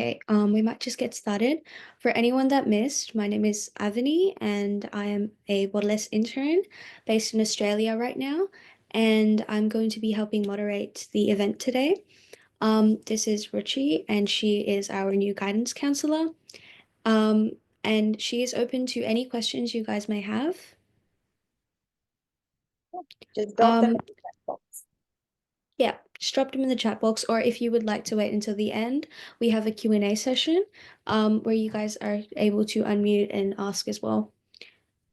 Okay, we might just get started. For anyone that missed, my name is Avani and I am a borderless intern based in Australia right now, and I'm going to be helping moderate the event today. This is Ruchi and she is our new guidance counselor. Um, and she is open to any questions you guys may have. Just drop them Um, in the chat box. yeah, just drop them in the chat box, or if you would like to wait until the end, we have a Q&A session where you guys are able to unmute and ask as well.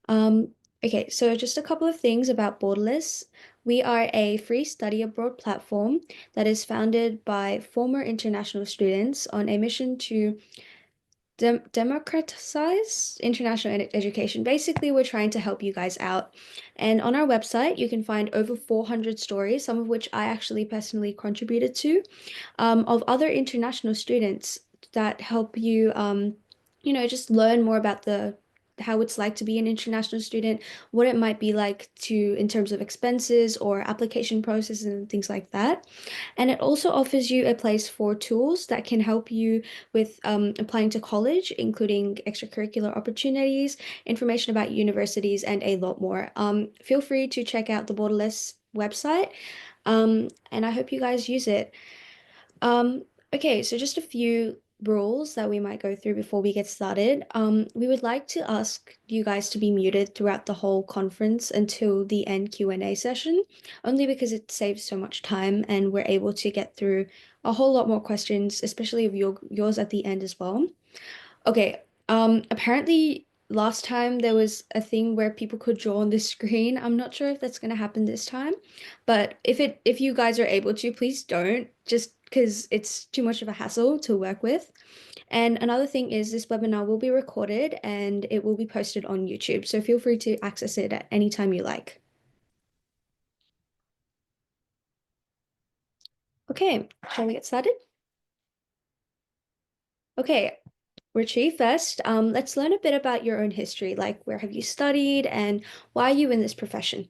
Um, okay, so just a couple of things about Borderless. We are a free study abroad platform that is founded by former international students on a mission to democratize international education. Basically, we're trying to help you guys out. And on our website, you can find over 400 stories, some of which I actually personally contributed to, of other international students that help you, just learn more about the how it's like to be an international student, what it might be like to in terms of expenses or application processes and things like that. And it also offers you a place for tools that can help you with applying to college, including extracurricular opportunities, information about universities, and a lot more. Feel free to check out the Borderless website, and I hope you guys use it. Okay, so just a few rules that we might go through before we get started. We would like to ask you guys to be muted throughout the whole conference until the end Q&A session, only because it saves so much time and we're able to get through a whole lot more questions, especially of yours at the end as well. Okay, apparently last time there was a thing where people could draw on the screen. I'm not sure if that's going to happen this time, but if you guys are able to, please don't, just because it's too much of a hassle to work with. And another thing is this webinar will be recorded and it will be posted on YouTube, so feel free to access it at any time you like. Okay, shall we get started? Okay, Richie, first, let's learn a bit about your own history. Like, where have you studied and why are you in this profession?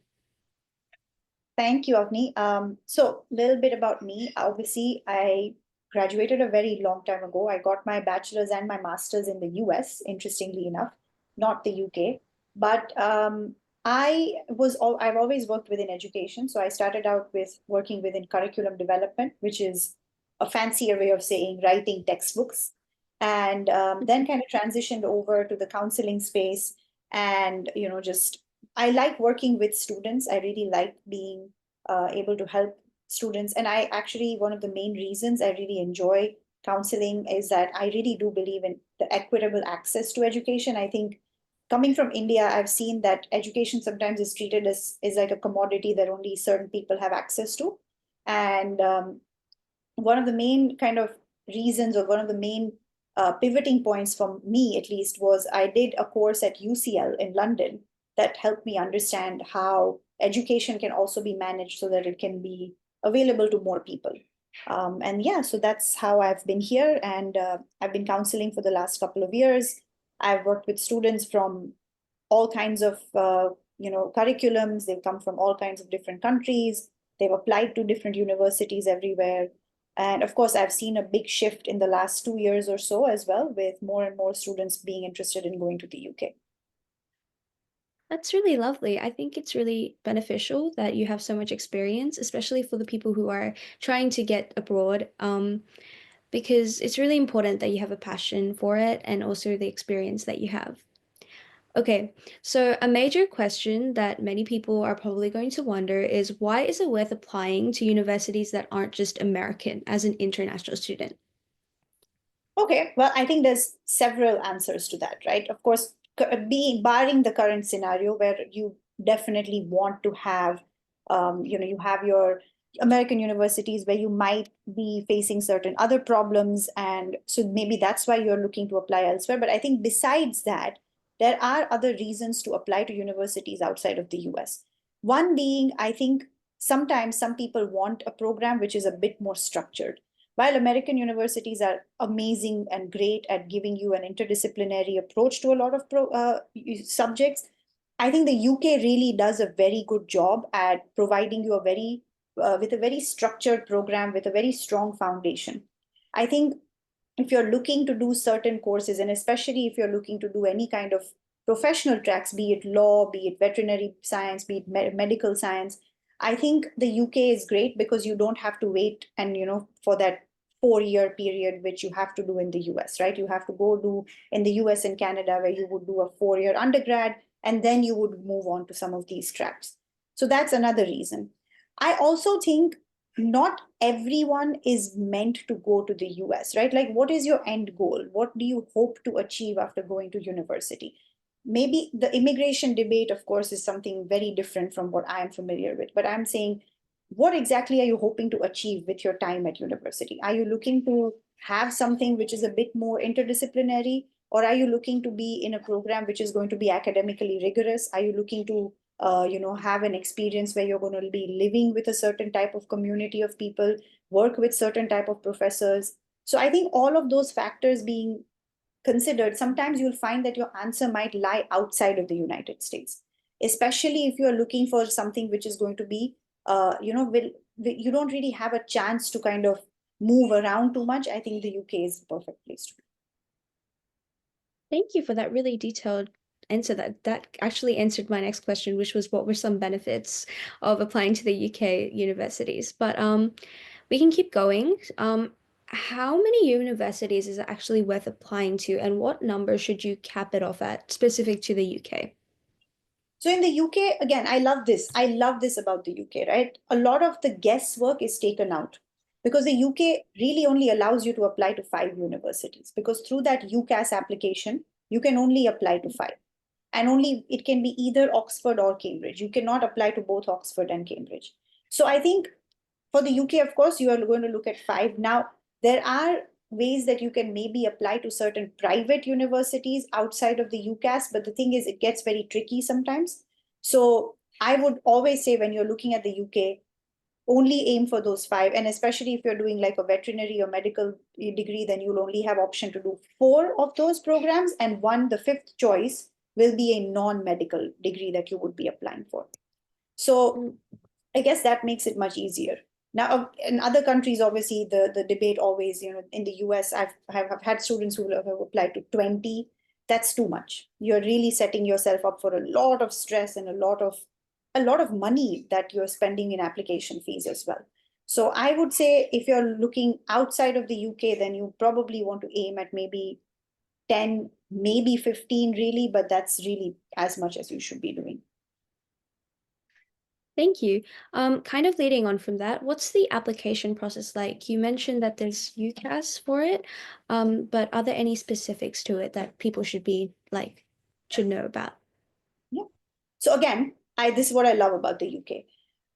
Thank you, Avni. So a little bit about me. Obviously, I graduated a very long time ago. I got my bachelor's and my master's in the US, interestingly enough, not the UK. But I've always worked within education. So I started out with working within curriculum development, which is a fancier way of saying writing textbooks. And then kind of transitioned over to the counseling space and, just I like working with students. I really like being able to help students. And I actually, one of the main reasons I really enjoy counseling is that I really do believe in the equitable access to education. I think coming from India, I've seen that education sometimes is treated as is like a commodity that only certain people have access to. And one of the main kind of reasons or one of the main pivoting points for me at least was I did a course at UCL in London that helped me understand how education can also be managed so that it can be available to more people. And yeah, so that's how I've been here, and I've been counseling for the last couple of years. I've worked with students from all kinds of curriculums. They've come from all kinds of different countries. They've applied to different universities everywhere. And of course, I've seen a big shift in the last 2 years or so as well, with more and more students being interested in going to the UK. That's really lovely. I think it's really beneficial that you have so much experience, especially for the people who are trying to get abroad, because it's really important that you have a passion for it and also the experience that you have. Okay, so a major question that many people are probably going to wonder is why is it worth applying to universities that aren't just American as an international student? Okay, well, I think there's several answers to that, right? Of course, being barring the current scenario where you definitely want to have, you have your American universities where you might be facing certain other problems, and so maybe that's why you're looking to apply elsewhere. But I think besides that, there are other reasons to apply to universities outside of the US. One being, I think sometimes some people want a program which is a bit more structured. While American universities are amazing and great at giving you an interdisciplinary approach to a lot of subjects, I think the UK really does a very good job at providing you with a very structured program with a very strong foundation. I think if you're looking to do certain courses, and especially if you're looking to do any kind of professional tracks, be it law, be it veterinary science, be it medical science, I think the UK is great because you don't have to wait and, for that 4 year period, which you have to do in the US, right? You have to go do in the US and Canada, where you would do a 4 year undergrad, and then you would move on to some of these tracks. So that's another reason. I also think not everyone is meant to go to the US, right? Like, what is your end goal? What do you hope to achieve after going to university? Maybe the immigration debate, of course, is something very different from what I am familiar with, but I'm saying, what exactly are you hoping to achieve with your time at university? Are you looking to have something which is a bit more interdisciplinary, or are you looking to be in a program which is going to be academically rigorous? Are you looking to have an experience where you're going to be living with a certain type of community of people, work with certain type of professors? So I think all of those factors being considered, sometimes you'll find that your answer might lie outside of the United States, especially if you're looking for something which is going to be, you don't really have a chance to kind of move around too much. I think the UK is the perfect place to be. Thank you for that really detailed answer. That actually answered my next question, which was what were some benefits of applying to the UK universities. But we can keep going. How many universities is it actually worth applying to, and what number should you cap it off at specific to the UK? So in the UK, again, I love this. I love this about the UK, right? A lot of the guesswork is taken out because the UK really only allows you to apply to 5 universities, because through that UCAS application, you can only apply to 5. And only it can be either Oxford or Cambridge. You cannot apply to both Oxford and Cambridge. So I think for the UK, of course, you are going to look at 5. Now, there are ways that you can maybe apply to certain private universities outside of the UCAS, but the thing is, it gets very tricky sometimes. So I would always say, when you're looking at the UK, only aim for those 5. And especially if you're doing like a veterinary or medical degree, then you'll only have option to do 4 of those programs, and one, the 5th choice, will be a non-medical degree that you would be applying for. So Mm. I guess that makes it much easier. Now, in other countries, obviously, the debate always, in the US, have had students who have applied to 20. That's too much. You're really setting yourself up for a lot of stress and a lot of money that you're spending in application fees as well. So I would say, if you're looking outside of the UK, then you probably want to aim at maybe 10, maybe 15, really, but that's really as much as you should be doing. Thank you. Kind of leading on from that, what's the application process like? You mentioned that there's UCAS for it, but are there any specifics to it that people should know about? Yeah. So again, this is what I love about the UK.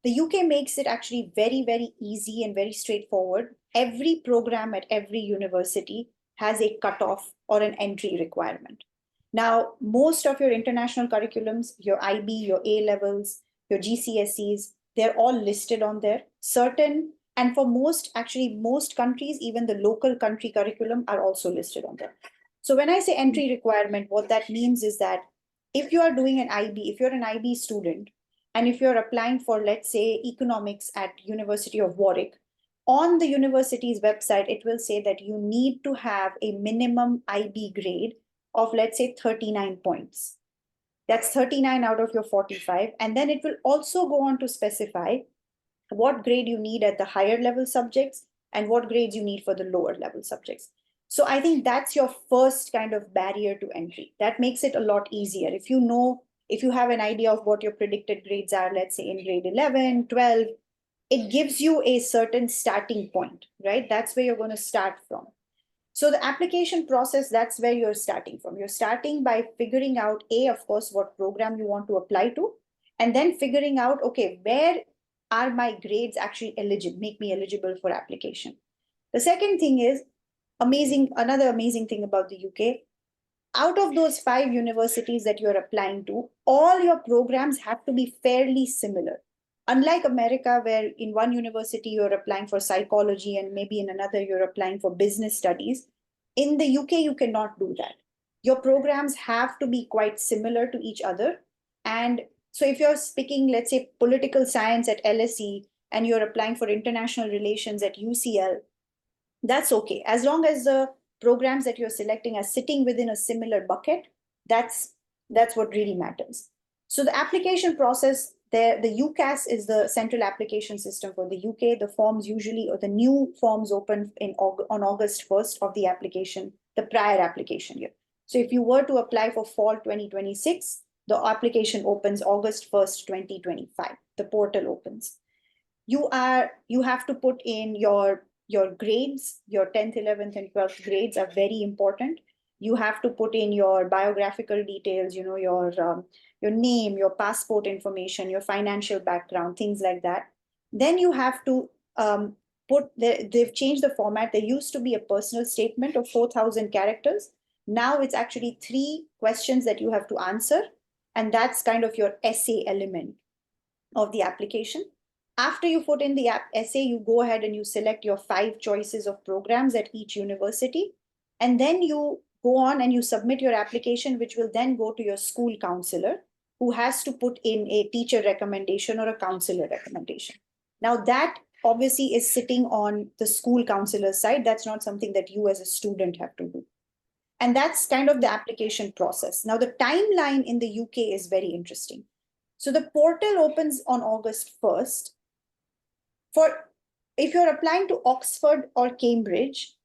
The UK makes it actually very, very easy and very straightforward. Every program at every university has a cutoff or an entry requirement. Now, most of your international curriculums, your IB, your A levels, your GCSEs, they're all listed on there. Certain, and for most countries, even the local country curriculum are also listed on there. So when I say entry requirement, what that means is that if you are doing an IB, if you're an IB student, and if you're applying for, let's say, economics at University of Warwick, on the university's website, it will say that you need to have a minimum IB grade of, let's say, 39 points. That's 39 out of your 45. And then it will also go on to specify what grade you need at the higher level subjects and what grades you need for the lower level subjects. So I think that's your first kind of barrier to entry. That makes it a lot easier. If you have an idea of what your predicted grades are, let's say in grade 11, 12, it gives you a certain starting point, right? That's where you're going to start from. So the application process, that's where you're starting from. You're starting by figuring out, of course, what program you want to apply to, and then figuring out, okay, where are my grades actually eligible, make me eligible for application. The second thing is, another amazing thing about the UK, out of those 5 universities that you're applying to, all your programs have to be fairly similar. Unlike America, where in one university you're applying for psychology and maybe in another you're applying for business studies, in the UK you cannot do that. Your programs have to be quite similar to each other. And so if you're speaking, let's say, political science at LSE and you're applying for international relations at UCL, that's okay. As long as the programs that you're selecting are sitting within a similar bucket, that's what really matters. So the application process there, the UCAS is the central application system for the UK. The forms usually, or the new forms open on August 1st of the application, the prior application year. So if you were to apply for fall 2026, the application opens August 1st, 2025. The portal opens. You have to put in your grades, your 10th, 11th, and 12th grades are very important. You have to put in your biographical details, your name, your passport information, your financial background, things like that. Then you have to they've changed the format. There used to be a personal statement of 4,000 characters. Now it's actually 3 questions that you have to answer. And that's kind of your essay element of the application. After you put in the essay, you go ahead and you select your 5 choices of programs at each university. And then you go on and you submit your application, which will then go to your school counselor, who has to put in a teacher recommendation or a counselor recommendation. Now that obviously is sitting on the school counselor's side. That's not something that you as a student have to do. And that's kind of the application process. Now the timeline in the UK is very interesting. So the portal opens on August 1st. If you're applying to Oxford or Cambridge,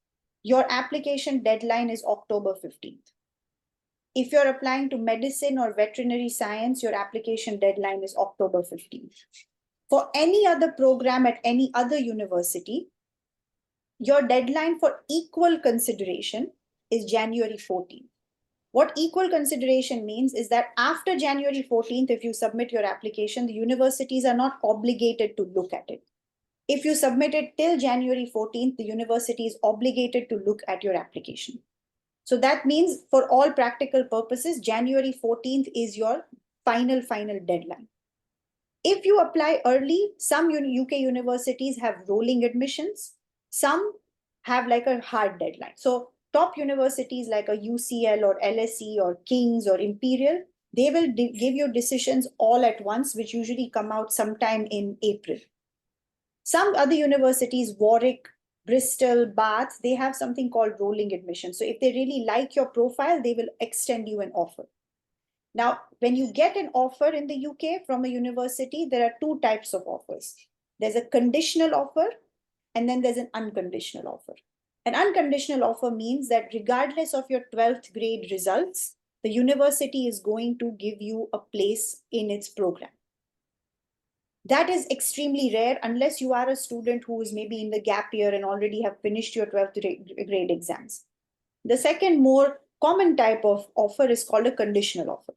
your application deadline is October 15th. If you're applying to medicine or veterinary science, your application deadline is October 15th. For any other program at any other university, your deadline for equal consideration is January 14th. What equal consideration means is that after January 14th, if you submit your application, the universities are not obligated to look at it. If you submit it till January 14th, the university is obligated to look at your application. So that means for all practical purposes, January 14th is your final deadline. If you apply early, some UK universities have rolling admissions. Some have like a hard deadline. So top universities like a UCL or LSE or King's or Imperial, they will give you decisions all at once, which usually come out sometime in April. Some other universities, Warwick, Bristol, Bath, they have something called rolling admission. So if they really like your profile, they will extend you an offer. Now, when you get an offer in the UK from a university, there are 2 types of offers. There's a conditional offer, and then there's an unconditional offer. An unconditional offer means that regardless of your 12th grade results, the university is going to give you a place in its program. That is extremely rare unless you are a student who is maybe in the gap year and already have finished your 12th grade exams. The second more common type of offer is called a conditional offer.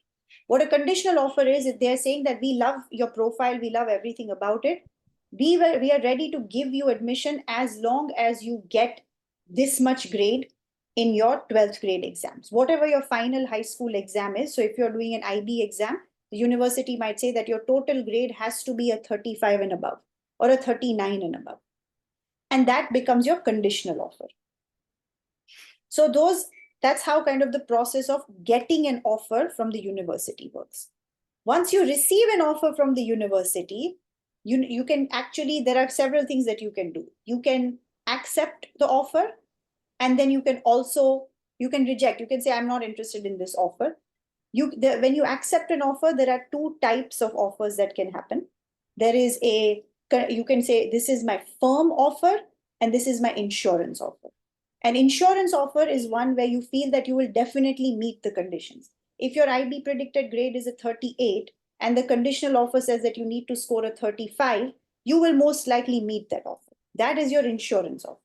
What a conditional offer is they're saying that we love your profile, we love everything about it. We are ready to give you admission as long as you get this much grade in your 12th grade exams. Whatever your final high school exam is, so if you're doing an IB exam, the university might say that your total grade has to be a 35 and above or a 39 and above. And that becomes your conditional offer. So that's how kind of the process of getting an offer from the university works. Once you receive an offer from the university, you can actually, there are several things that you can do. You can accept the offer, and then you can reject. You can say, I'm not interested in this offer. When you accept an offer, there are 2 types of offers that can happen. There is you can say, this is my firm offer, and this is my insurance offer. An insurance offer is one where you feel that you will definitely meet the conditions. If your IB predicted grade is a 38, and the conditional offer says that you need to score a 35, you will most likely meet that offer. That is your insurance offer.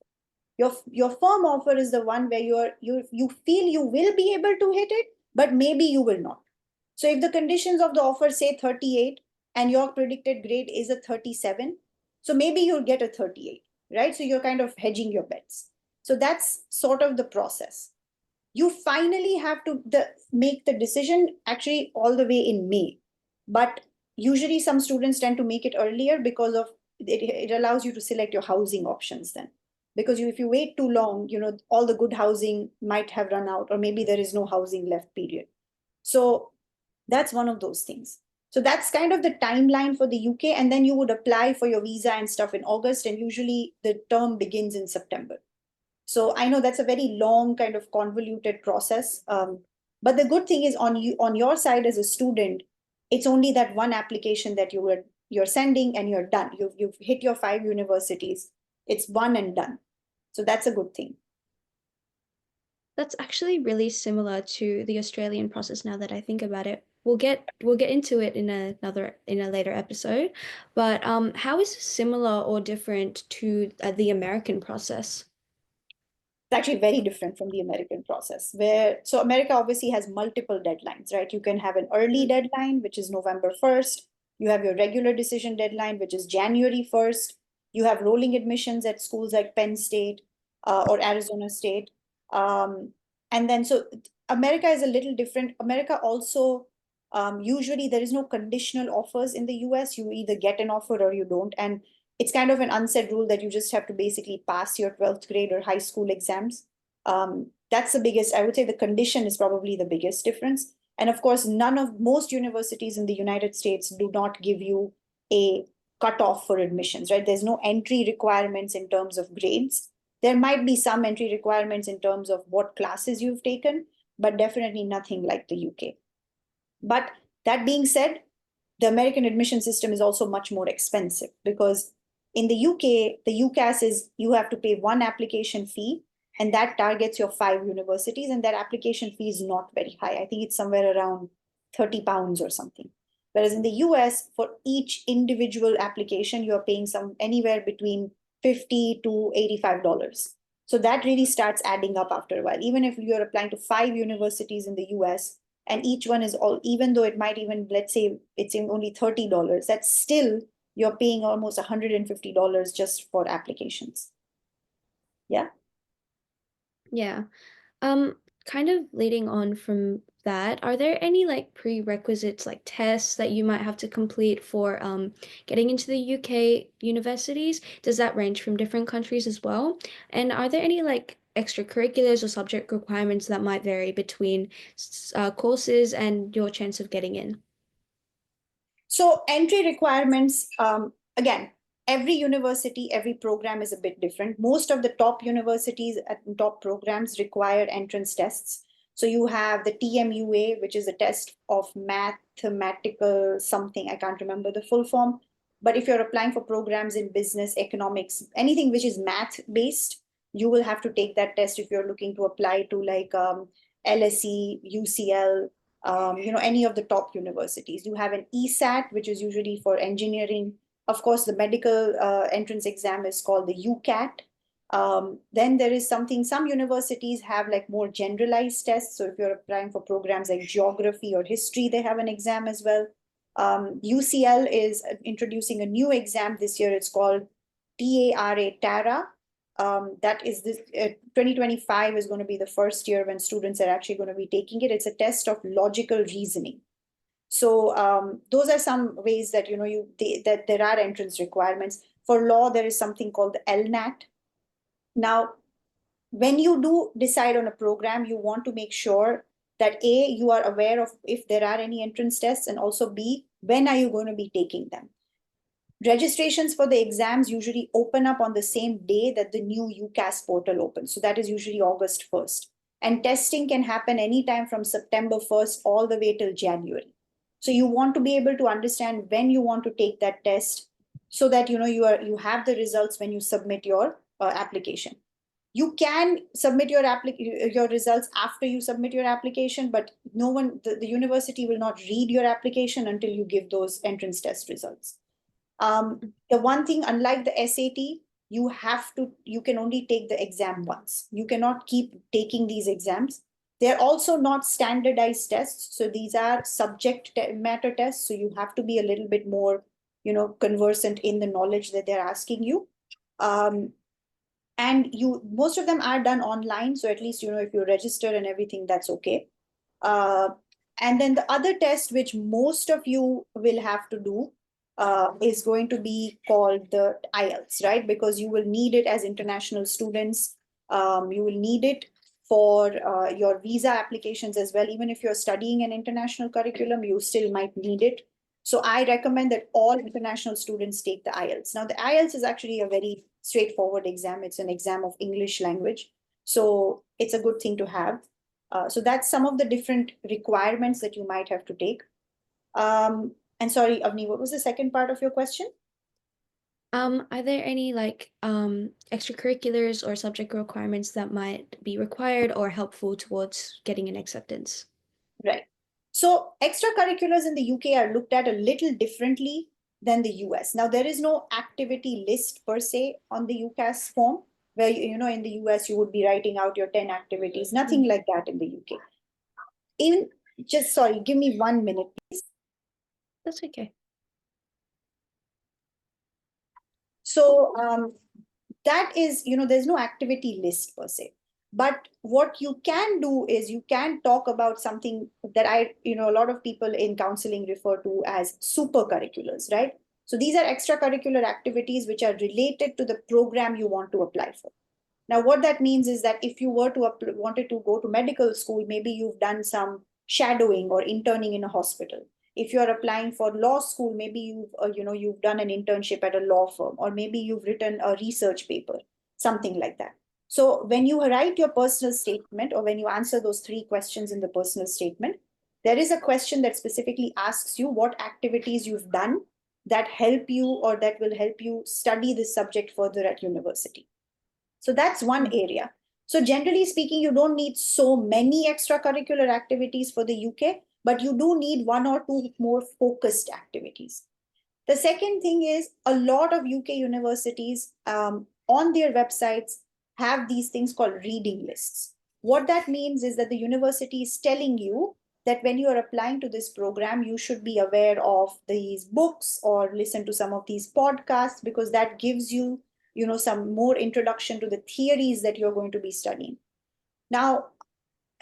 Your firm offer is the one where you feel you will be able to hit it, but maybe you will not. So if the conditions of the offer say 38 and your predicted grade is a 37, so maybe you'll get a 38, right? So you're kind of hedging your bets. So that's sort of the process. You finally have to make the decision actually all the way in May. But usually some students tend to make it earlier because of it allows you to select your housing options then. Because if you wait too long, all the good housing might have run out, or maybe there is no housing left, period. So that's one of those things. So that's kind of the timeline for the UK. And then you would apply for your visa and stuff in August. And usually the term begins in September. So I know that's a very long kind of convoluted process. But the good thing is on your side as a student, it's only that one application that you're sending and you're done. You've hit your 5 universities. It's one and done. So that's a good thing. That's actually really similar to the Australian process now that I think about it. We'll get into it in a later episode, but how is this similar or different to the American process? It's actually very different from the American process, where so America obviously has multiple deadlines, right? You can have an early deadline, which is November 1st. You have your regular decision deadline, which is January 1st. You have rolling admissions at schools like Penn State or Arizona State. Um, and then so America is a little different. America also usually there is no conditional offers in the US. You either get an offer or you don't. And it's kind of an unsaid rule that you just have to basically pass your 12th grade or high school exams. That's the biggest, I would say the condition is probably the biggest difference. And of course, most universities in the United States do not give you a cutoff for admissions, right? There's no entry requirements in terms of grades. There might be some entry requirements in terms of what classes you've taken, but definitely nothing like the UK. But that being said, the American admission system is also much more expensive because in the UK, the UCAS is you have to pay one application fee, and that targets your 5 universities, and that application fee is not very high. I think it's somewhere around £30 or something. Whereas in the US, for each individual application, you're paying anywhere between $50 to $85. So that really starts adding up after a while. Even if you're applying to 5 universities in the US, and each one is all, even though it might even, let's say it's only $30, that's still you're paying almost $150 just for applications. Yeah. Yeah. Kind of leading on from that, are there any like prerequisites, like tests that you might have to complete for getting into the UK universities? Does that range from different countries as well? And are there any like extracurriculars or subject requirements that might vary between courses and your chance of getting in? So entry requirements, again, every university, every program is a bit different. Most of the top universities and top programs require entrance tests. So you have the TMUA, which is a test of mathematical something. I can't remember the full form. But if you're applying for programs in business, economics, anything which is math based, you will have to take that test if you're looking to apply to like LSE, UCL, any of the top universities. You have an ESAT, which is usually for engineering. Of course, the medical entrance exam is called the UCAT. Then there is some universities have like more generalized tests. So if you're applying for programs like geography or history, they have an exam as well. UCL is introducing a new exam this year. It's called TARA. That is this 2025 is going to be the first year when students are actually going to be taking it. It's a test of logical reasoning. So those are some ways that that there are entrance requirements. For law, there is something called the LNAT. Now, when you do decide on a program, you want to make sure that A, you are aware of if there are any entrance tests, and also B, when are you going to be taking them? Registrations for the exams usually open up on the same day that the new UCAS portal opens. So that is usually August 1st. And testing can happen anytime from September 1st all the way till January. So you want to be able to understand when you want to take that test so that you have the results when you submit your application. You can submit your results after you submit your application, but the university will not read your application until you give those entrance test results. The one thing, unlike the SAT, you can only take the exam once. You cannot keep taking these exams. They're also not standardized tests. So these are subject matter tests. So you have to be a little bit more, conversant in the knowledge that they're asking you. And most of them are done online. So at least, if you register and everything, that's okay. And then the other test, which most of you will have to do, is going to be called the IELTS, right? Because you will need it as international students. You will need it for your visa applications as well. Even if you're studying an international curriculum, you still might need it. So I recommend that all international students take the IELTS. Now, the IELTS is actually a very straightforward exam. It's an exam of English language. So it's a good thing to have. So that's some of the different requirements that you might have to take. And sorry, Avni, what was the second part of your question? Are there any like extracurriculars or subject requirements that might be required or helpful towards getting an acceptance? Right. So extracurriculars in the UK are looked at a little differently than the US. Now, there is no activity list per se on the UCAS form, where, in the US, you would be writing out your 10 activities, nothing like that in the UK. In just, sorry, give me 1 minute, please. That's okay. So that is, there's no activity list per se. But what you can do is you can talk about something that a lot of people in counseling refer to as super curriculars, right? So these are extracurricular activities which are related to the program you want to apply for. Now, what that means is that if you were to wanted to go to medical school, maybe you've done some shadowing or interning in a hospital. If you are applying for law school, maybe you've done an internship at a law firm, or maybe you've written a research paper, something like that. So when you write your personal statement, or when you answer those 3 questions in the personal statement, there is a question that specifically asks you what activities you've done that help you or that will help you study this subject further at university. So that's one area. So generally speaking, you don't need so many extracurricular activities for the UK, but you do need 1 or 2 more focused activities. The second thing is a lot of UK universities on their websites have these things called reading lists. What that means is that the university is telling you that when you are applying to this program, you should be aware of these books or listen to some of these podcasts, because that gives you, some more introduction to the theories that you're going to be studying. Now,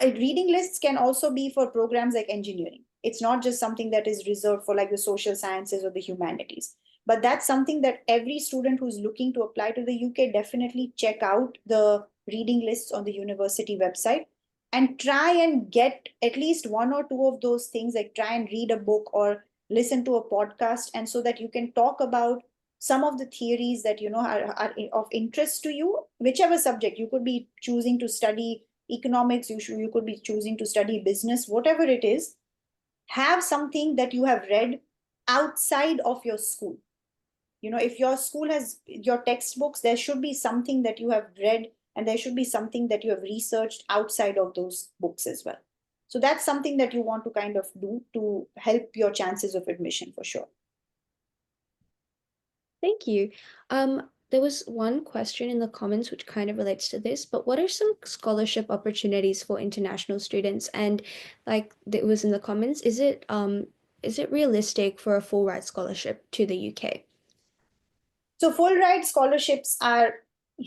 reading lists can also be for programs like engineering. It's not just something that is reserved for like the social sciences or the humanities, but that's something that every student who's looking to apply to the UK definitely check out the reading lists on the university website and try and get at least 1 or 2 of those things, like try and read a book or listen to a podcast, and so that you can talk about some of the theories that are of interest to you, whichever subject. You could be choosing to study economics, you could be choosing to study business, whatever it is. Have something that you have read outside of your school. If your school has your textbooks, there should be something that you have read, and there should be something that you have researched outside of those books as well. So that's something that you want to kind of do to help your chances of admission for sure. Thank you. There was one question in the comments which kind of relates to this, but what are some scholarship opportunities for international students? And like it was in the comments, is it realistic for a full ride scholarship to the UK? So full ride scholarships are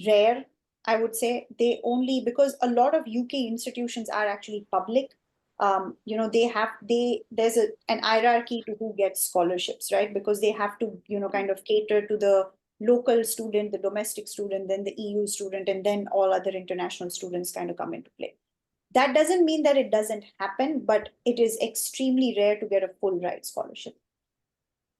rare, I would say. They only, because a lot of UK institutions are actually public. There's an hierarchy to who gets scholarships, right? Because they have to, kind of cater to the local student, the domestic student, then the EU student, and then all other international students kind of come into play. That doesn't mean that it doesn't happen, but it is extremely rare to get a full ride scholarship.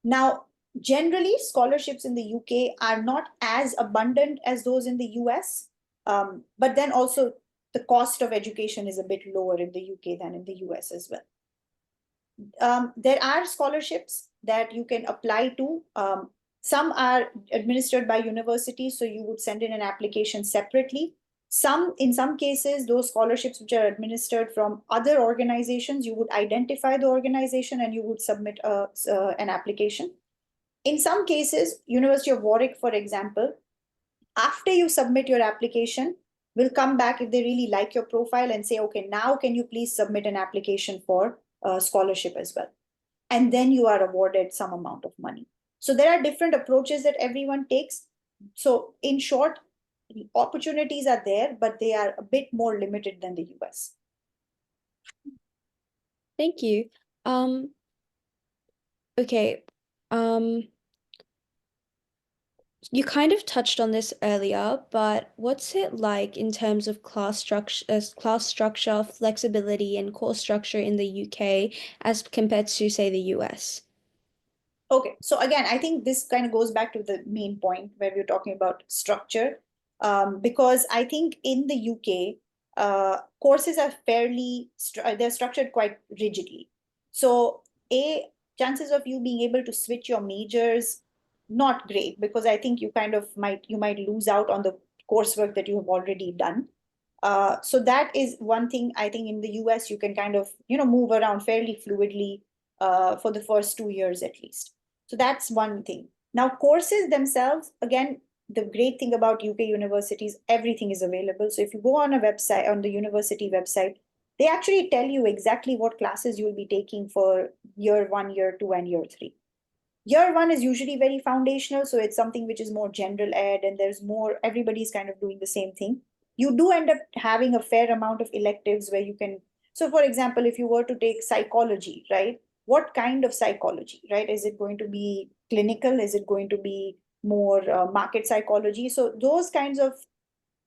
Now, generally, scholarships in the UK are not as abundant as those in the US, but then also the cost of education is a bit lower in the UK than in the US as well. There are scholarships that you can apply to. Some are administered by universities, so you would send in an application separately. In some cases, those scholarships which are administered from other organizations, you would identify the organization and you would submit an application. In some cases, University of Warwick, for example, after you submit your application, will come back if they really like your profile and say, okay, now can you please submit an application for a scholarship as well? And then you are awarded some amount of money. So there are different approaches that everyone takes. So in short, opportunities are there, but they are a bit more limited than the US. Thank you. Okay. You kind of touched on this earlier, but what's it like in terms of class structure, flexibility, and course structure in the UK as compared to, say, the US? Okay, so again, I think this kind of goes back to the main point where we're talking about structure, because I think in the UK, courses are they're structured quite rigidly. So, chances of you being able to switch your majors, not great, because I think you might lose out on the coursework that you have already done. So that is one thing I think in the US you can kind of, move around fairly fluidly for the first 2 years at least. So that's one thing. Now, courses themselves, again, the great thing about UK universities, everything is available. So if you go on a website, on the university website, they actually tell you exactly what classes you will be taking for year one, year two, and year three. Year one is usually very foundational, so it's something which is more general ed, and everybody's kind of doing the same thing. You do end up having a fair amount of electives where you can, so for example, if you were to take psychology, right? What kind of psychology, right? Is it going to be clinical? Is it going to be more market psychology? So those kinds of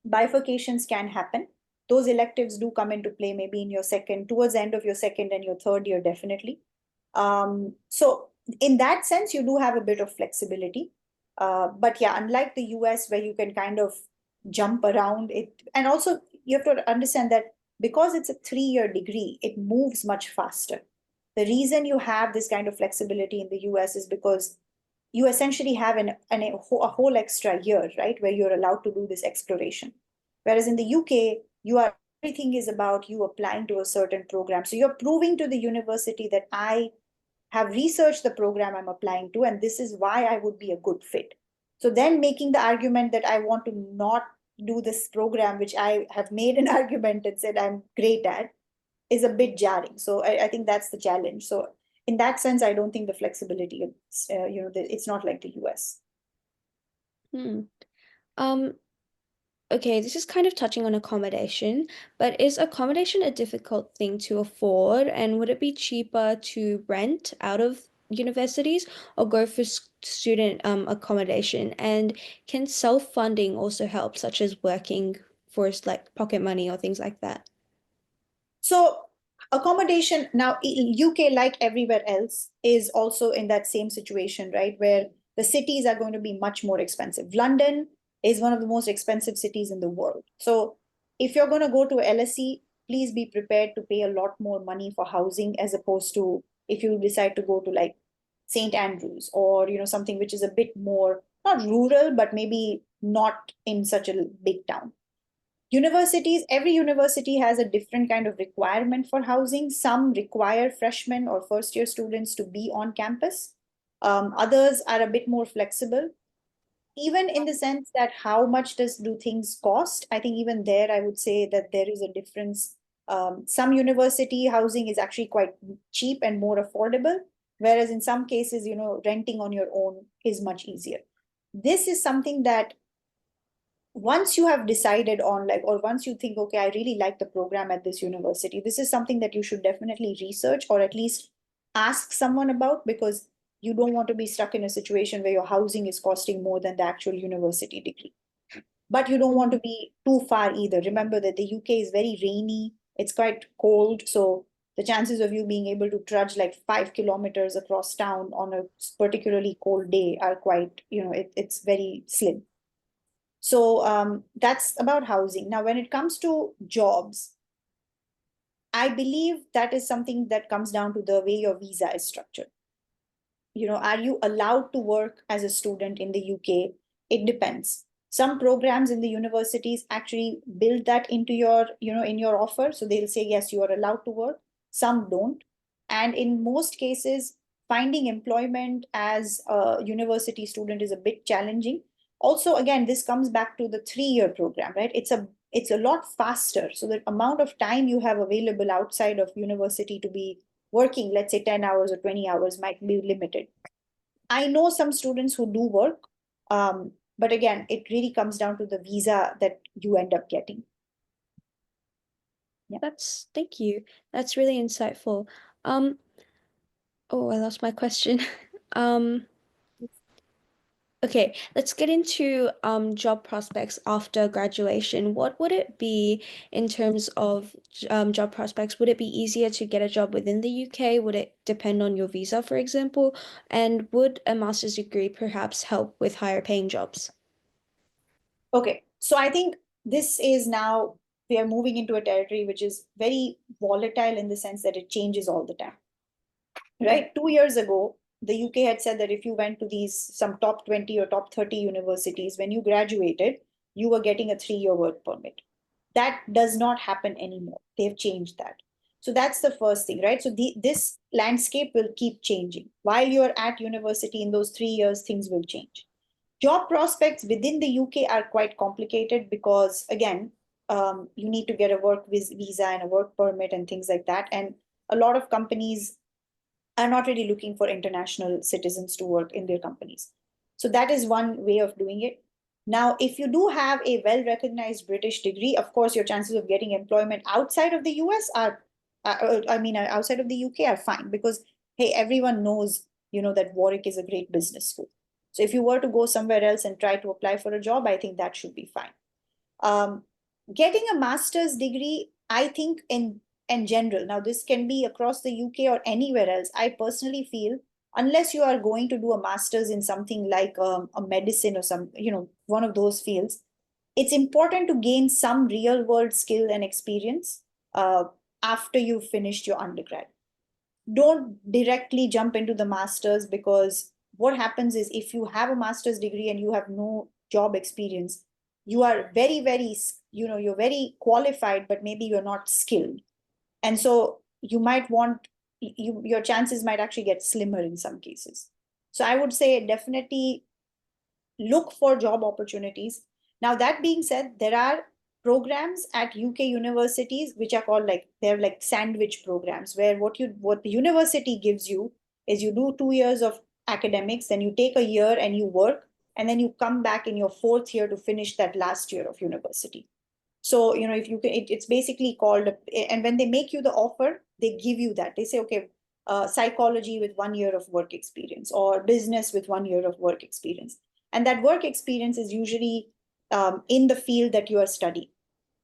bifurcations can happen. Those electives do come into play maybe in your second, towards the end of your second and your third year, definitely. So in that sense, you do have a bit of flexibility. But yeah, unlike the US where you can kind of jump around it, and also you have to understand that because it's a 3 year degree, it moves much faster. The reason you have this kind of flexibility in the US is because you essentially have a whole extra year, right, where you're allowed to do this exploration. Whereas in the UK, everything is about you applying to a certain program. So you're proving to the university that I have researched the program I'm applying to, and this is why I would be a good fit. So then making the argument that I want to not do this program, which I have made an argument and said I'm great at, is a bit jarring. So I think that's the challenge. So in that sense, I don't think the flexibility, it's not like the US. Hmm. Um, okay, this is kind of touching on accommodation, but is accommodation a difficult thing to afford? And would it be cheaper to rent out of universities or go for student accommodation? And can self-funding also help, such as working for like pocket money or things like that? So accommodation now, UK, like everywhere else, is also in that same situation, right? Where the cities are going to be much more expensive. London is one of the most expensive cities in the world. So if you're going to go to LSE, please be prepared to pay a lot more money for housing as opposed to if you decide to go to like St. Andrews or something which is a bit more not rural, but maybe not in such a big town. Universities, every university has a different kind of requirement for housing. Some require freshmen or first year students to be on campus. Others are a bit more flexible, even in the sense that how much do things cost. I think even there, I would say that there is a difference. Some university housing is actually quite cheap and more affordable, whereas in some cases, renting on your own is much easier. This is something that once you have decided on like, or once you think, okay, I really like the program at this university, this is something that you should definitely research or at least ask someone about, because you don't want to be stuck in a situation where your housing is costing more than the actual university degree. But you don't want to be too far either. Remember that the UK is very rainy, it's quite cold. So the chances of you being able to trudge like 5 kilometers across town on a particularly cold day are quite, it's very slim. So that's about housing. Now, when it comes to jobs, I believe that is something that comes down to the way your visa is structured. Are you allowed to work as a student in the UK? It depends. Some programs in the universities actually build that into in your offer. So they'll say, yes, you are allowed to work. Some don't. And in most cases, finding employment as a university student is a bit challenging. Also, again, this comes back to the 3 year program, right? It's a lot faster. So the amount of time you have available outside of university to be working, let's say 10 hours or 20 hours, might be limited. I know some students who do work, but again, it really comes down to the visa that you end up getting. Yeah. Thank you. That's really insightful. Um, oh, I lost my question. Um, Okay, let's get into job prospects after graduation. What would it be in terms of job prospects? Would it be easier to get a job within the UK? Would it depend on your visa, for example? And would a master's degree perhaps help with higher paying jobs? Okay, so I think this is now we are moving into a territory which is very volatile in the sense that it changes all the time, right? 2 years ago, the UK had said that if you went to these some top 20 or top 30 universities, when you graduated, you were getting a 3 year work permit. That does not happen anymore. They've changed that. So that's the first thing, right? So this landscape will keep changing. While you're at university in those 3 years, things will change. Job prospects within the UK are quite complicated because, again, you need to get a work visa and a work permit and things like that. And a lot of companies are not really looking for international citizens to work in their companies. So that is one way of doing it. Now, if you do have a well recognized British degree, of course, your chances of getting employment outside of the US are, outside of the UK are fine because, hey, everyone knows, that Warwick is a great business school. So if you were to go somewhere else and try to apply for a job, I think that should be fine. Um, Getting a master's degree, I think in general, now this can be across the UK or anywhere else. I personally feel unless you are going to do a master's in something like a medicine or some, one of those fields, it's important to gain some real world skill and experience after you've finished your undergrad. Don't directly jump into the master's because what happens is if you have a master's degree and you have no job experience, you are very, very, you're very qualified, but maybe you're not skilled. And so you might want, your chances might actually get slimmer in some cases. So I would say definitely look for job opportunities. Now, that being said, there are programs at UK universities which are called they're like sandwich programs where what the university gives you is you do 2 years of academics, then you take a year and you work, and then you come back in your fourth year to finish that last year of university. So, if you can, it's basically called, and when they make you the offer, they give you that. They say, okay, psychology with 1 year of work experience or business with 1 year of work experience. And that work experience is usually in the field that you are studying.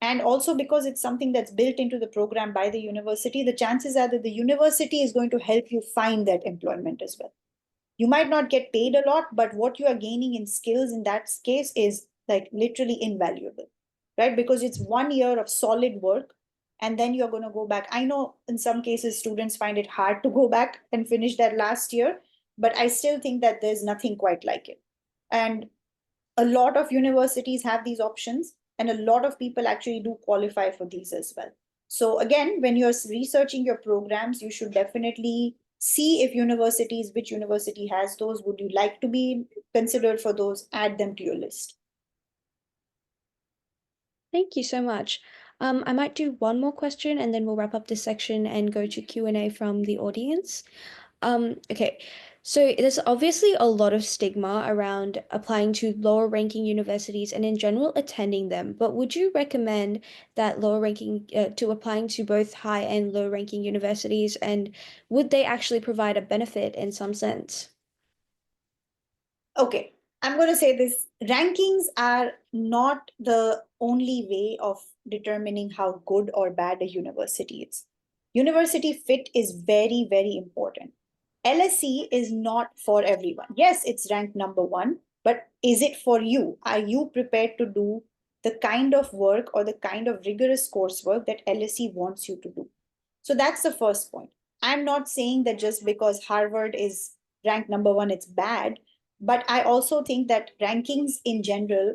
And also because it's something that's built into the program by the university, the chances are that the university is going to help you find that employment as well. You might not get paid a lot, but what you are gaining in skills in that case is like literally invaluable, right? Because it's 1 year of solid work and then you're going to go back. I know in some cases students find it hard to go back and finish that last year, but I still think that there's nothing quite like it. And a lot of universities have these options and a lot of people actually do qualify for these as well. So again, when you're researching your programs, you should definitely see if universities, which university has those, would you like to be considered for those, add them to your list. Thank you so much. I might do one more question and then we'll wrap up this section and go to Q&A from the audience. Okay, so there's obviously a lot of stigma around applying to lower ranking universities and in general attending them, but would you recommend that lower ranking to applying to both high and low ranking universities, and would they actually provide a benefit in some sense? Okay, I'm going to say this. Rankings are not the only way of determining how good or bad a university is. University fit is very, very important. LSE is not for everyone. Yes, it's ranked number one, but is it for you? Are you prepared to do the kind of work or the kind of rigorous coursework that LSE wants you to do? So that's the first point. I'm not saying that just because Harvard is ranked number one, it's bad, but I also think that rankings in general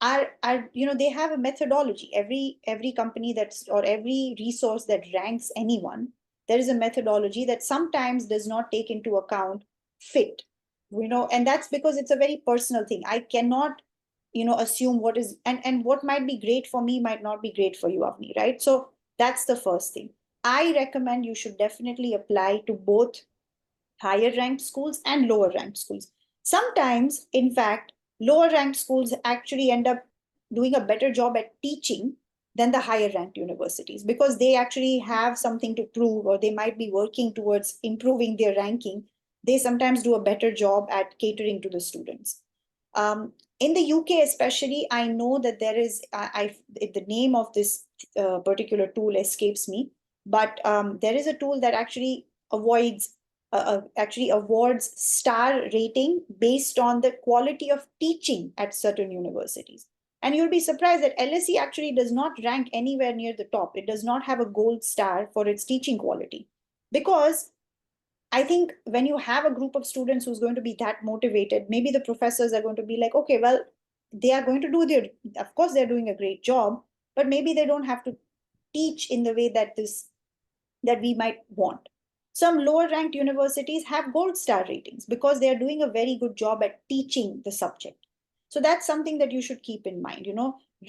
are they have a methodology. Every company that's or every resource that ranks anyone, there is a methodology that sometimes does not take into account fit, and that's because it's a very personal thing. I cannot assume what is and what might be great for me might not be great for you, Avni, right? So that's the first thing. I recommend you should definitely apply to both higher ranked schools and lower ranked schools. Sometimes, in fact, lower ranked schools actually end up doing a better job at teaching than the higher ranked universities because they actually have something to prove or they might be working towards improving their ranking. They sometimes do a better job at catering to the students. In the UK especially, I know that there is, the name of this particular tool escapes me, but there is a tool that actually actually awards star rating based on the quality of teaching at certain universities. And you'll be surprised that LSE actually does not rank anywhere near the top. It does not have a gold star for its teaching quality, because I think when you have a group of students who's going to be that motivated, maybe the professors are going to be like, okay, well, they are going to do their, of course, they're doing a great job, but maybe they don't have to teach in the way that we might want. Some lower ranked universities have gold star ratings because they are doing a very good job at teaching the subject. So that's something that you should keep in mind.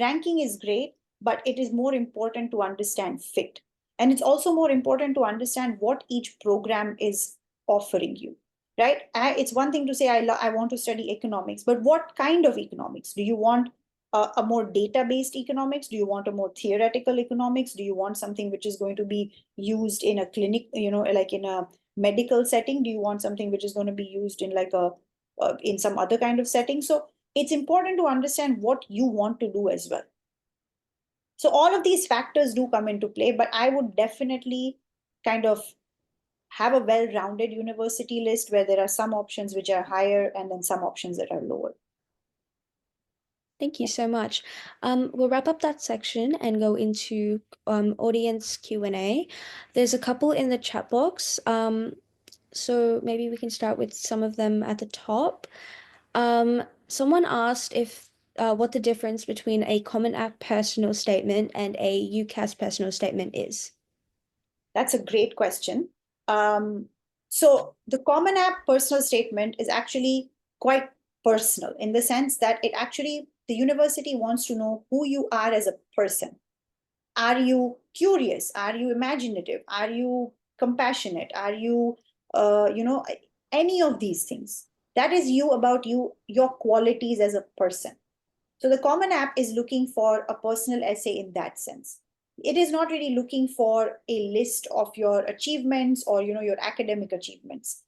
Ranking is great, but it is more important to understand fit. And it's also more important to understand what each program is offering you, right? It's one thing to say, I want to study economics, but what kind of economics? Do you want a more data-based economics? Do you want a more theoretical economics? Do you want something which is going to be used in a clinic, like in a medical setting? Do you want something which is going to be used in like in some other kind of setting? So it's important to understand what you want to do as well. So all of these factors do come into play, but I would definitely kind of have a well-rounded university list where there are some options which are higher and then some options that are lower. Thank you so much. We'll wrap up that section and go into audience Q&A. There's a couple in the chat box. So maybe we can start with some of them at the top. Someone asked if what the difference between a Common App personal statement and a UCAS personal statement is. That's a great question. So the Common App personal statement is actually quite personal in the sense that the university wants to know who you are as a person. Are you curious? Are you imaginative? Are you compassionate? Are you, any of these things? That is you about you, your qualities as a person. So the Common App is looking for a personal essay in that sense. It is not really looking for a list of your achievements or your academic achievements.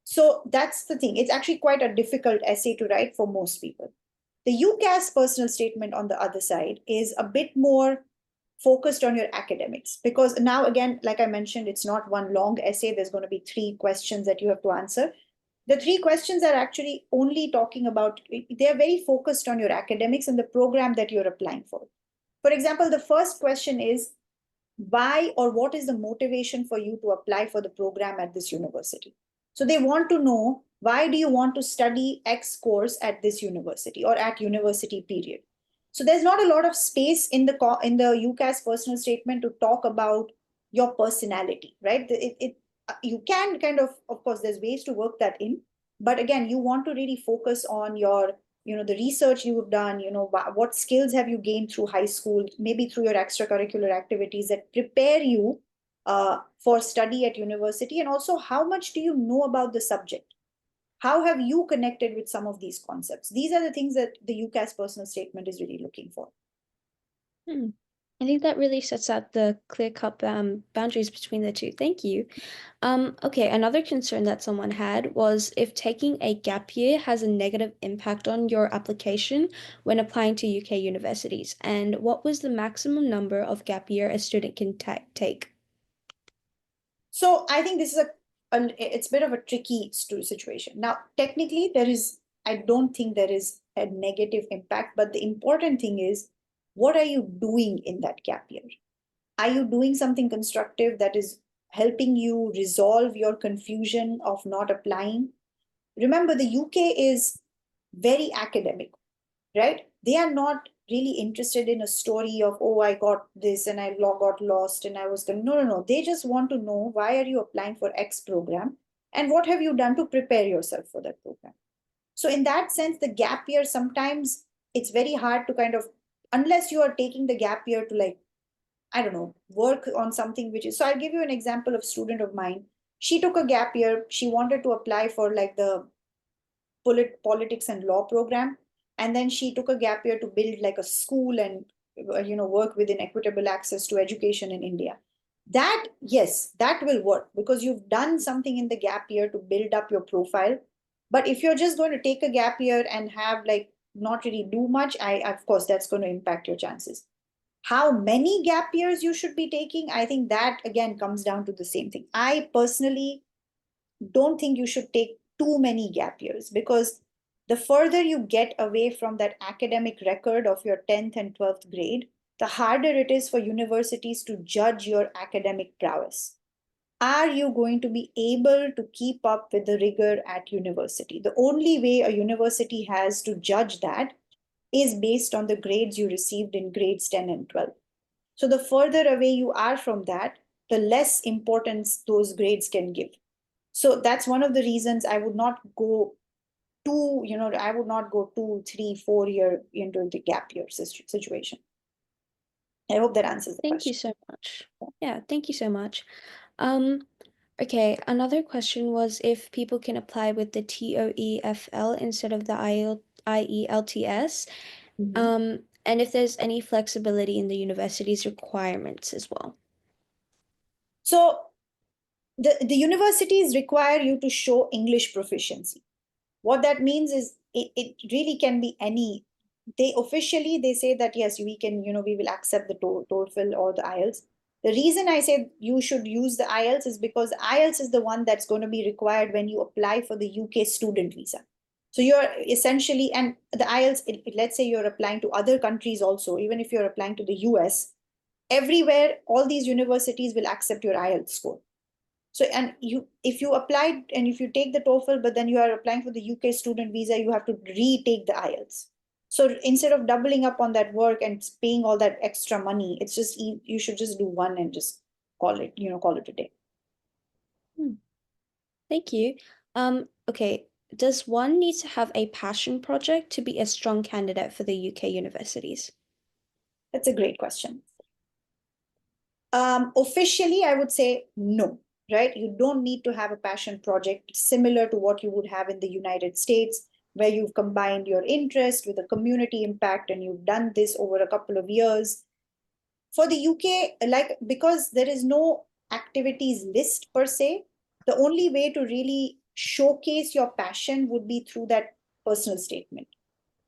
So that's the thing. It's actually quite a difficult essay to write for most people. The UCAS personal statement, on the other side, is a bit more focused on your academics, because now, again, like I mentioned, it's not one long essay. There's going to be 3 questions that you have to answer. The 3 questions are actually only talking about, they're very focused on your academics and the program that you're applying for. For example, the first question is, why or what is the motivation for you to apply for the program at this university? So they want to know, why do you want to study X course at this university or at university period? So there's not a lot of space in the UCAS personal statement to talk about your personality, right? You can kind of course, there's ways to work that in, but again, you want to really focus on your, the research you have done, what skills have you gained through high school, maybe through your extracurricular activities that prepare you for study at university, and also how much do you know about the subject? How have you connected with some of these concepts? These are the things that the UCAS personal statement is really looking for. I think that really sets out the clear-cut boundaries between the two. Thank you. Okay, another concern that someone had was if taking a gap year has a negative impact on your application when applying to UK universities, and what was the maximum number of gap year a student can take? So I think this is it's a bit of a tricky situation. Now, technically, I don't think there is a negative impact, but the important thing is, what are you doing in that gap year? Are you doing something constructive that is helping you resolve your confusion of not applying? Remember, the UK is very academic, right? They are not really interested in a story of, oh, I got this and I got lost and I was going. No, no, no. They just want to know, why are you applying for X program and what have you done to prepare yourself for that program? So in that sense, the gap year, sometimes it's very hard to kind of, unless you are taking the gap year to, like, I don't know, work on something which is, so I'll give you an example of student of mine. She took a gap year. She wanted to apply for like the politics and law program. And then she took a gap year to build like a school and, work within equitable access to education in India. That, yes, that will work because you've done something in the gap year to build up your profile. But if you're just going to take a gap year and have like not really do much, of course that's going to impact your chances. How many gap years you should be taking, I think that again comes down to the same thing. I personally don't think you should take too many gap years, because the further you get away from that academic record of your 10th and 12th grade, the harder it is for universities to judge your academic prowess. Are you going to be able to keep up with the rigor at university? The only way a university has to judge that is based on the grades you received in grades 10 and 12. So the further away you are from that, the less importance those grades can give. So that's one of the reasons I would not go I would not go 2, 3, 4 year into the gap year situation. I hope that answers the Thank you question. so much. Yeah, thank you so much. Um, okay, another question was if people can apply with the TOEFL instead of the IELTS, Mhm. and if there's any flexibility in the university's requirements as well. So the universities require you to show English proficiency. What that means is it really can be any. They officially they say that yes, we can, we will accept the TOEFL or the IELTS. The reason I say you should use the IELTS is because IELTS is the one that's going to be required when you apply for the UK student visa. So you're essentially, and the IELTS, let's say you're applying to other countries also, even if you're applying to the US, everywhere, all these universities will accept your IELTS score. So, and if you applied and if you take the TOEFL, but then you are applying for the UK student visa, you have to retake the IELTS. So instead of doubling up on that work and paying all that extra money, it's just, you should just do one and just call it a day. Hmm. Thank you. Okay, does one need to have a passion project to be a strong candidate for the UK universities? That's a great question. Officially, I would say no, right? You don't need to have a passion project similar to what you would have in the United States, where you've combined your interest with a community impact and you've done this over a couple of years. For the UK, like, because there is no activities list per se, the only way to really showcase your passion would be through that personal statement.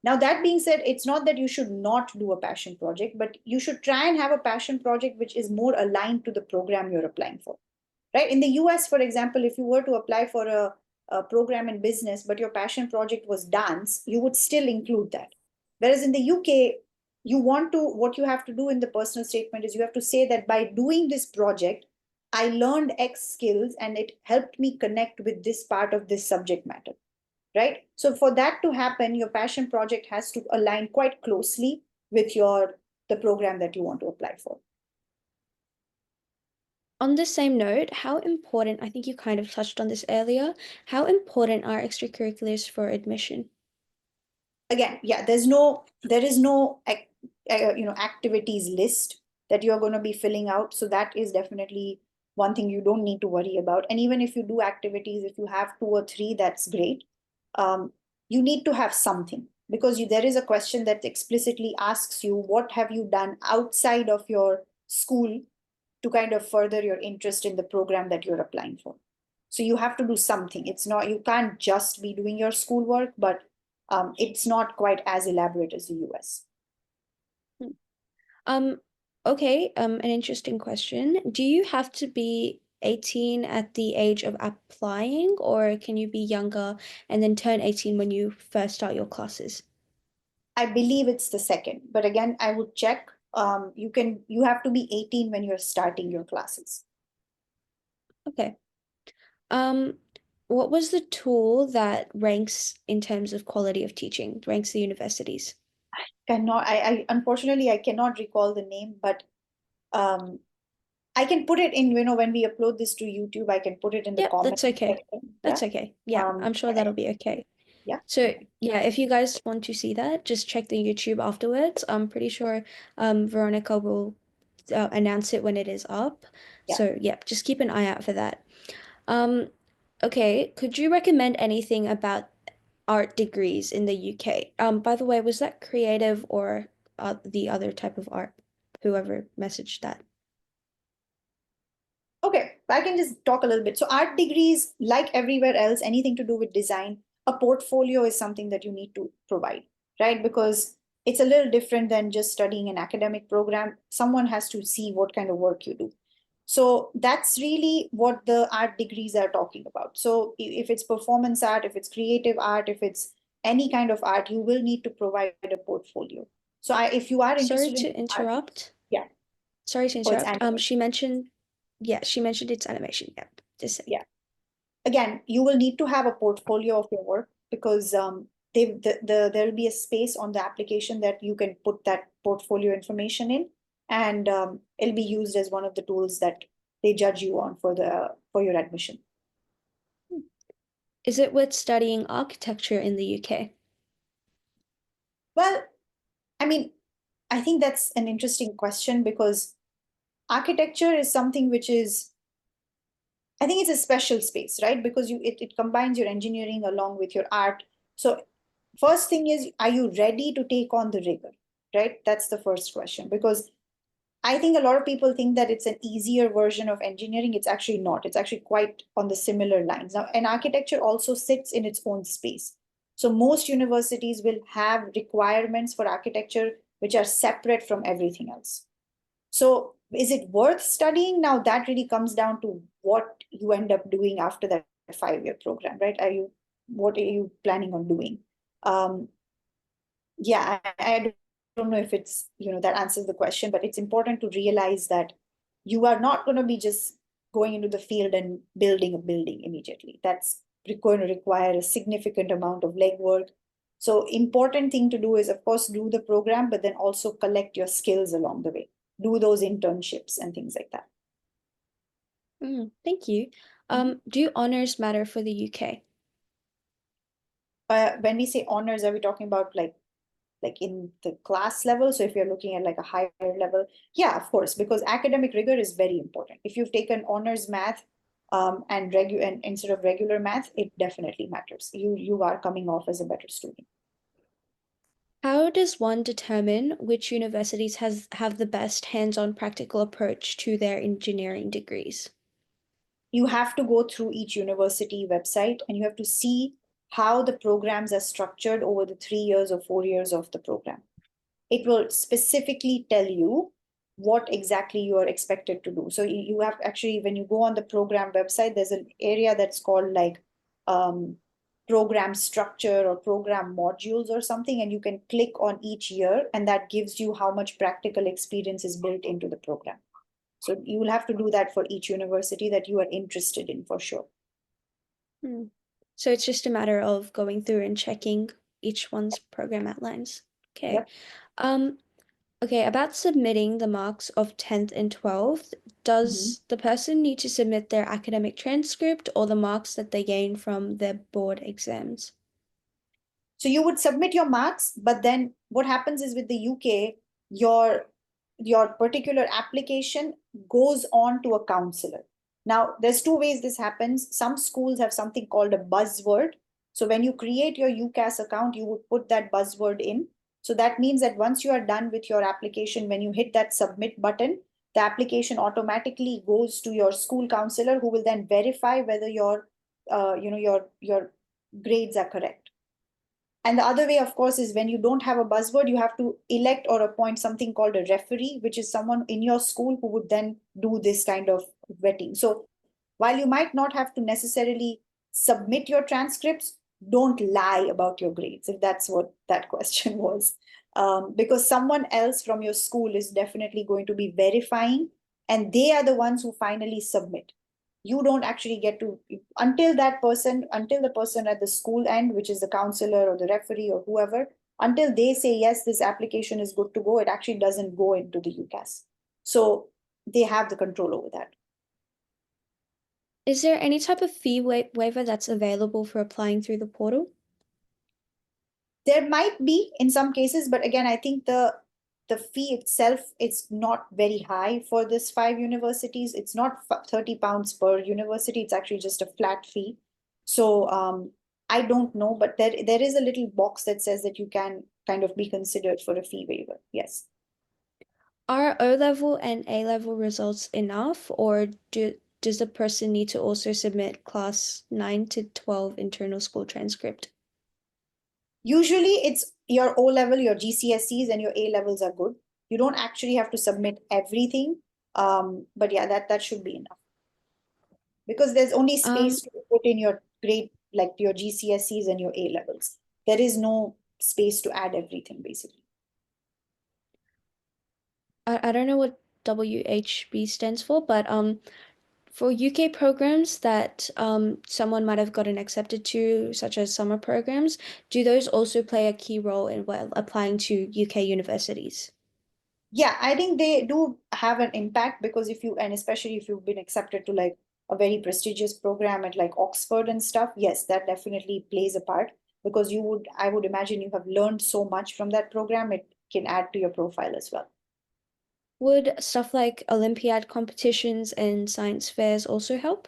Now, that being said, it's not that you should not do a passion project, but you should try and have a passion project which is more aligned to the program you're applying for. Right? In the US, for example, if you were to apply for a program in business, but your passion project was dance, you would still include that. Whereas in the UK, what you have to do in the personal statement is you have to say that by doing this project, I learned X skills and it helped me connect with this part of this subject matter, right? So for that to happen, your passion project has to align quite closely with the program that you want to apply for. On the same note, how important, I think you kind of touched on this earlier, how important are extracurriculars for admission? Again, yeah, there is no activities list that you're going to be filling out. So that is definitely one thing you don't need to worry about. And even if you do activities, if you have 2 or 3, that's great. You need to have something, because there is a question that explicitly asks you, what have you done outside of your school to kind of further your interest in the program that you're applying for? So you have to do something. It's not, you can't just be doing your schoolwork, but it's not quite as elaborate as the US. Hmm. Um, okay, an interesting question. Do you have to be 18 at the age of applying, or can you be younger and then turn 18 when you first start your classes? I believe it's the second, but again, I would check. You have to be 18 when you're starting your classes. Okay. Um, what was the tool that ranks in terms of quality of teaching, ranks the universities? I unfortunately I cannot recall the name, but um, I can put it in, when we upload this to YouTube, I can put it in the Yep, comment that's okay. section. Yeah. That's okay. Yeah, I'm sure that'll be okay. Yeah. So yeah, if you guys want to see that, just check the YouTube afterwards. I'm pretty sure Veronica will announce it when it is up. Yeah. So yeah, just keep an eye out for that. Um, okay, could you recommend anything about art degrees in the UK? By the way, was that creative or the other type of art? Whoever messaged that. Okay, I can just talk a little bit. So art degrees, like everywhere else, anything to do with design, a portfolio is something that you need to provide, right? Because it's a little different than just studying an academic program. Someone has to see what kind of work you do. So that's really what the art degrees are talking about. So if it's performance art, if it's creative art, if it's any kind of art, you will need to provide a portfolio. So if you are Sorry interested in to art, interrupt. yeah, Sorry to or it's interrupt. animation, She mentioned, yeah, she mentioned it's animation. Yep, just saying. yeah. Again, you will need to have a portfolio of your work because there will be a space on the application that you can put that portfolio information in, and it'll be used as one of the tools that they judge you on for your admission. Is it worth studying architecture in the UK? Well, I mean, I think that's an interesting question because architecture is something which is, I think it's a special space, right? Because it combines your engineering along with your art. So first thing is, are you ready to take on the rigor, right? That's the first question. Because I think a lot of people think that it's an easier version of engineering. It's actually not. It's actually quite on the similar lines. Now, and architecture also sits in its own space. So most universities will have requirements for architecture which are separate from everything else. So is it worth studying? Now that really comes down to what you end up doing after that 5-year program, right? What are you planning on doing? Um, yeah, I don't know if it's, that answers the question, but it's important to realize that you are not going to be just going into the field and building a building immediately. That's going to require a significant amount of legwork. So important thing to do is, of course, do the program, but then also collect your skills along the way. Do those internships and things like that. Thank you. Mhm. Do honors matter for the UK? When we say honors, are we talking about like in the class level? So if you're looking at like a higher level, yeah, of course, because academic rigor is very important. If you've taken honors math and instead of regular math, it definitely matters. You are coming off as a better student. How does one determine which universities have the best hands-on practical approach to their engineering degrees? You have to go through each university website and you have to see how the programs are structured over the 3 years or 4 years of the program. It will specifically tell you what exactly you are expected to do. So you have actually, when you go on the program website, there's an area that's called like program structure or program modules or something, and you can click on each year, and that gives you how much practical experience is built into the program. So you will have to do that for each university that you are interested in for sure. Hmm. So it's just a matter of going through and checking each one's program outlines. Okay. Yep. Um, okay, about submitting the marks of 10th and 12th, Mhm. does the person need to submit their academic transcript or the marks that they gain from their board exams? So you would submit your marks, but then what happens is with the UK, your your particular application goes on to a counselor. Now, there's two ways this happens. Some schools have something called a buzzword. So when you create your UCAS account, you would put that buzzword in. So that means that once you are done with your application, when you hit that submit button, the application automatically goes to your school counselor, who will then verify whether your grades are correct. And the other way, of course, is when you don't have a buzzword, you have to elect or appoint something called a referee, which is someone in your school who would then do this kind of vetting. So while you might not have to necessarily submit your transcripts, don't lie about your grades, if that's what that question was. Because someone else from your school is definitely going to be verifying, and they are the ones who finally submit. You don't actually get to, until the person at the school end, which is the counselor or the referee or whoever, until they say yes, this application is good to go, it actually doesn't go into the UCAS. So they have the control over that. Is there any type of fee waiver that's available for applying through the portal? There might be in some cases, but again, I think the fee itself is not very high for this 5 universities. It's not £30 per university. It's actually just a flat fee. So I don't know, but there is a little box that says that you can kind of be considered for a fee waiver. Yes. Are O level and A level results enough, or does the person need to also submit class 9 to 12 internal school transcript? Usually it's your O level, your GCSEs, and your A levels are good. You don't actually have to submit everything. But yeah, that should be enough because there's only Um, space to put in your grade, like your GCSEs and your A levels. There is no space to add everything basically. I don't know what WHB stands for, but for UK programs that someone might have gotten accepted to, such as summer programs, do those also play a key role in while applying to UK universities? Yeah, I think they do have an impact because if you, and especially if you've been accepted to like a very prestigious program at like Oxford and stuff, yes, that definitely plays a part because I would imagine you have learned so much from that program, it can add to your profile as well. Would stuff like Olympiad competitions and science fairs also help?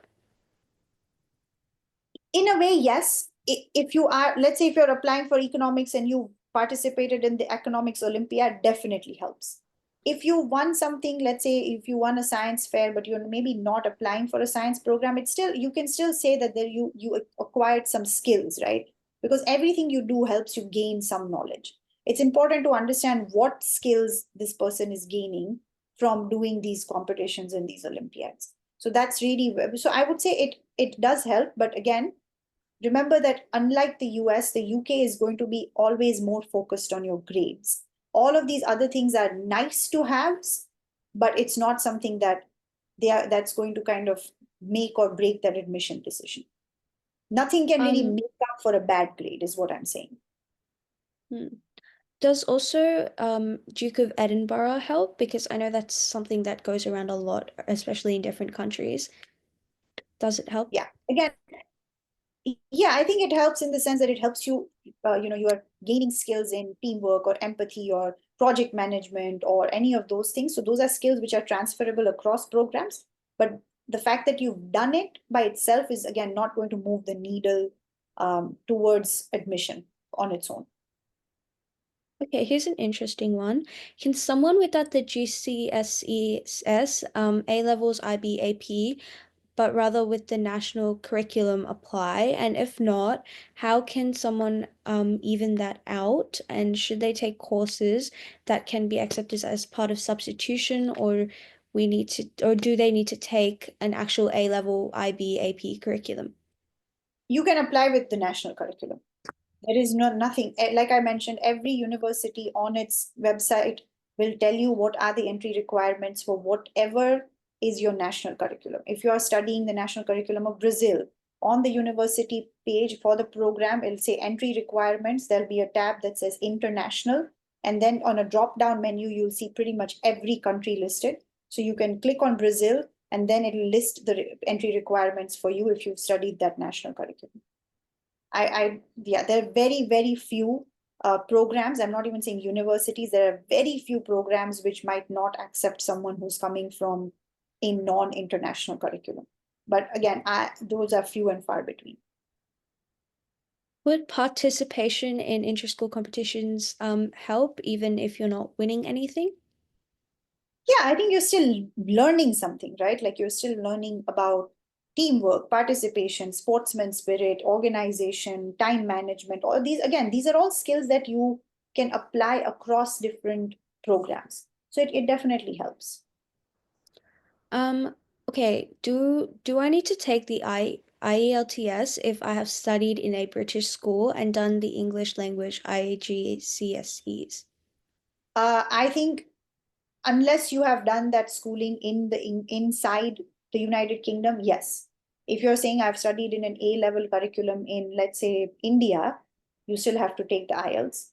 In a way, yes. If you are, let's say if you're applying for economics and you participated in the economics Olympiad, definitely helps. If you won something, let's say if you won a science fair, but you're maybe not applying for a science program, it's still, you can still say that there you acquired some skills, right? Because everything you do helps you gain some knowledge. It's important to understand what skills this person is gaining from doing these competitions and these Olympiads. So that's really, so I would say it does help, but again, remember that unlike the US, the UK is going to be always more focused on your grades. All of these other things are nice to have, but it's not something that that's going to kind of make or break that admission decision. Nothing can really Um, make up for a bad grade, is what I'm saying. hmm. Does also Duke of Edinburgh help? Because I know that's something that goes around a lot, especially in different countries. Does it help? Yeah. Again, yeah, I think it helps in the sense that it helps you, you are gaining skills in teamwork or empathy or project management or any of those things. So those are skills which are transferable across programs. But the fact that you've done it by itself is again not going to move the needle towards admission on its own. Okay, here's an interesting one. Can someone without the GCSES, A levels, IB, AP, but rather with the national curriculum apply? And if not, how can someone even that out? And should they take courses that can be accepted as part of substitution, or or do they need to take an actual A level, IB, AP curriculum? You can apply with the national curriculum. There is nothing, like I mentioned, every university on its website will tell you what are the entry requirements for whatever is your national curriculum. If you are studying the national curriculum of Brazil, on the university page for the program, it'll say entry requirements. There'll be a tab that says international. And then on a drop down menu, you'll see pretty much every country listed. So you can click on Brazil and then it'll list the entry requirements for you if you've studied that national curriculum. Yeah, there are very, very few programs. I'm not even saying universities. There are very few programs which might not accept someone who's coming from a non-international curriculum. But again, those are few and far between. Would participation in inter-school competitions help even if you're not winning anything? Yeah, I think you're still learning something, right? Like you're still learning about teamwork, participation, sportsman spirit, organization, time management. All these, again, these are all skills that you can apply across different programs. So it definitely helps. Um, okay, do I need to take the IELTS if I have studied in a British school and done the English language IGCSEs? I think unless you have done that schooling inside the United Kingdom, yes. If you're saying I've studied in an A level curriculum in, let's say, India, you still have to take the IELTS.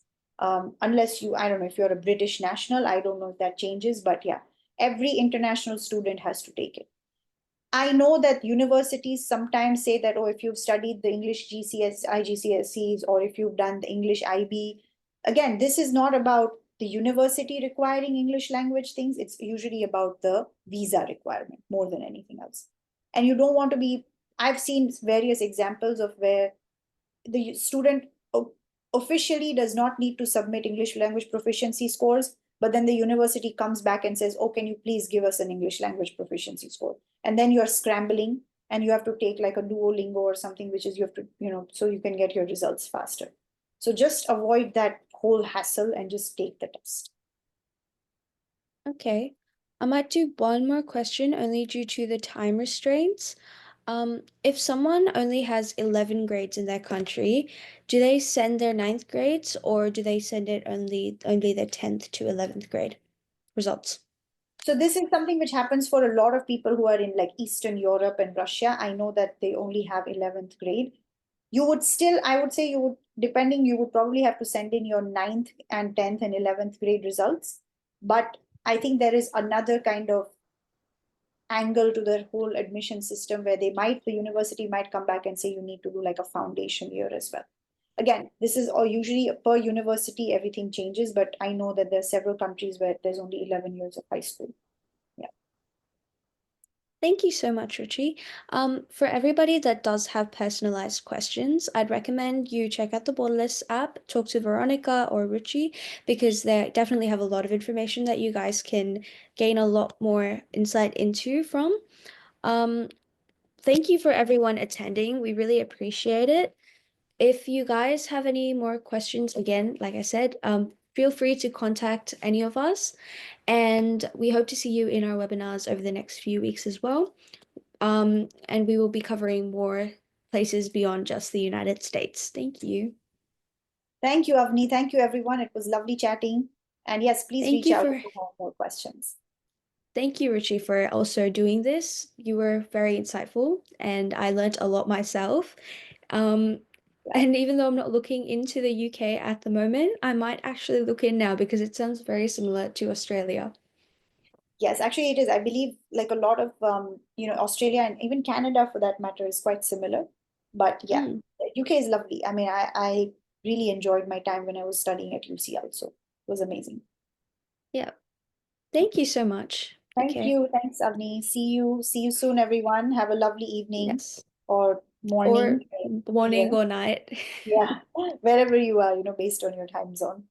Unless you, I don't know if you're a British national, I don't know if that changes, but yeah, every international student has to take it. I know that universities sometimes say that, oh, if you've studied the English GCS, IGCSEs, or if you've done the English IB, again, this is not about the university requiring English language things. It's usually about the visa requirement more than anything else. And you don't want to be, I've seen various examples of where the student officially does not need to submit English language proficiency scores, but then the university comes back and says, oh, can you please give us an English language proficiency score? And then you're scrambling and you have to take like a Duolingo or something, which is you have to, so you can get your results faster. So just avoid that whole hassle and just take the test. Okay. I might do one more question only due to the time restraints. If someone only has 11 grades in their country, do they send their ninth grades or do they send it only their 10th to 11th grade results? So this is something which happens for a lot of people who are in like Eastern Europe and Russia. I know that they only have 11th grade. You would still, I would say you would, depending, you would probably have to send in your ninth and 10th and 11th grade results. But I think there is another kind of angle to the whole admission system where the university might come back and say you need to do like a foundation year as well. Again, this is all usually per university, everything changes, but I know that there are several countries where there's only 11 years of high school. Yeah. Thank you so much, Ruchi. For everybody that does have personalized questions, I'd recommend you check out the Borderless app, talk to Veronica or Ruchi, because they definitely have a lot of information that you guys can gain a lot more insight into from. Um, Thank you for everyone attending. We really appreciate it. If you guys have any more questions, again, like I said, feel free to contact any of us. And we hope to see you in our webinars over the next few weeks as well. And we will be covering more places beyond just the United States. Thank you. Thank you, Avni. Thank you, everyone. It was lovely chatting. And yes, please Thank reach you out if for you have more questions. Thank you, Richie, for also doing this. You were very insightful, and I learned a lot myself. Um, Yeah. and even though I'm not looking into the UK at the moment, I might actually look in now because it sounds very similar to Australia. Yes, actually it is. I believe like a lot of Australia and even Canada for that matter is quite similar. But yeah, Mm, UK is lovely. I mean, I really enjoyed my time when I was studying at UCL, so it was amazing. yeah. Thank you so much. Thank Okay. you. Thanks, Avni. See you soon, everyone. Have a lovely evening Yes. or Or morning morning here. or night. Yeah, wherever you are, based on your time zone.